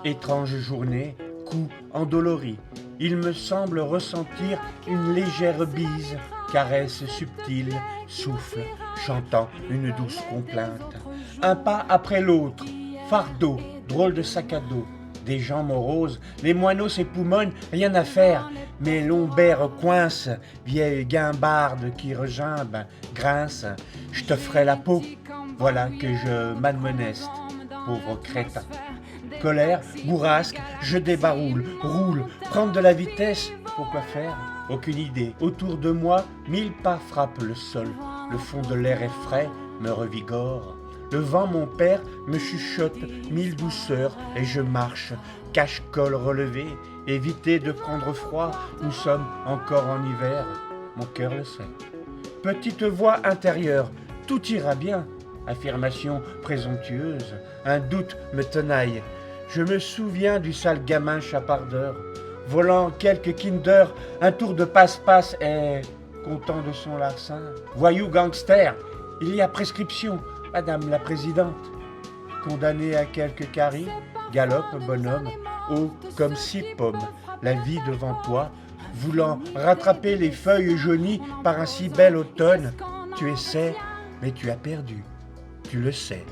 Étrange journée, coup endolori. Il me semble ressentir une légère bise, caresse subtile, souffle, chantant une douce complainte. Un pas après l'autre, fardeau, drôle de sac à dos. Des gens moroses, les moineaux s'époumonnent, rien à faire. Mes lombaires coincent, vieille guimbarde qui regimbe, grince. Je te ferai la peau, voilà que je m'admoneste, pauvre crétin. Colère, bourrasque, je débaroule, roule, prendre de la vitesse, pourquoi faire? Aucune idée. Autour de moi, 1000 pas frappent le sol. Le fond de l'air est frais, me revigore. Le vent, mon père, me chuchote 1000 douceurs et je marche, cache-col relevé, éviter de prendre froid, nous sommes encore en hiver, mon cœur le sait. Petite voix intérieure, tout ira bien, affirmation présomptueuse, un doute me tenaille. Je me souviens du sale gamin chapardeur, volant quelques Kinder, un tour de passe-passe et content de son larcin. Voyou gangster, il y a prescription, Madame la Présidente. Condamné à quelques caries, galope bonhomme, haut comme 6 pommes, la vie devant toi, voulant rattraper les feuilles jaunies par un si bel automne. Tu essaies, mais tu as perdu, tu le sais,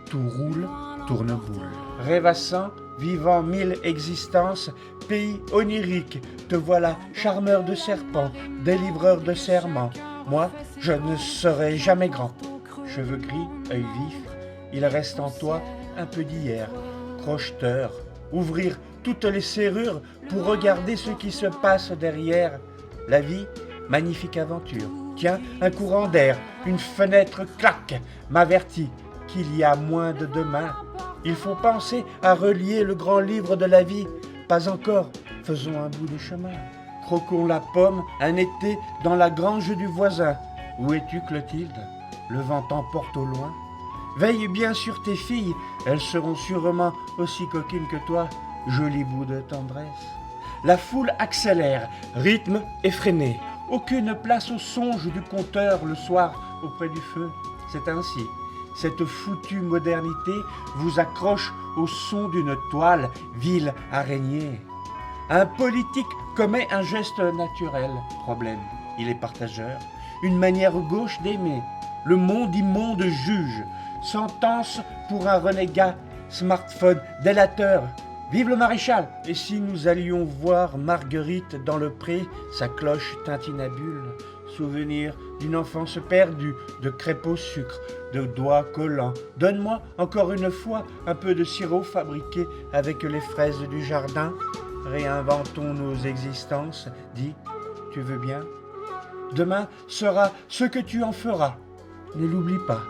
tout roule, tourne-boule. Rêvassant, vivant 1000 existences, pays onirique, te voilà charmeur de serpents, délivreur de serments. Moi, je ne serai jamais grand. Cheveux gris, œil vif, il reste en toi un peu d'hier. Crocheteur, ouvrir toutes les serrures pour regarder ce qui se passe derrière. La vie, magnifique aventure. Tiens, un courant d'air, une fenêtre claque, m'avertit qu'il y a moins de demain. Il faut penser à relier le grand livre de la vie. Pas encore, faisons un bout de chemin. Croquons la pomme un été dans la grange du voisin. Où es-tu, Clotilde? Le vent t'emporte au loin. Veille bien sur tes filles, elles seront sûrement aussi coquines que toi, joli bout de tendresse. La foule accélère, rythme effréné. Aucune place au songe du conteur le soir auprès du feu. C'est ainsi. Cette foutue modernité vous accroche au son d'une toile, ville araignée. Un politique commet un geste naturel. Problème, il est partageur. Une manière gauche d'aimer. Le monde immonde juge. Sentence pour un renégat. Smartphone délateur. Vive le maréchal! Et si nous allions voir Marguerite dans le pré, sa cloche tintinabule, souvenir d'une enfance perdue, de crêpes au sucre, de doigts collants. Donne-moi encore une fois un peu de sirop fabriqué avec les fraises du jardin. Réinventons nos existences. Dis, tu veux bien? Demain sera ce que tu en feras. Ne l'oublie pas.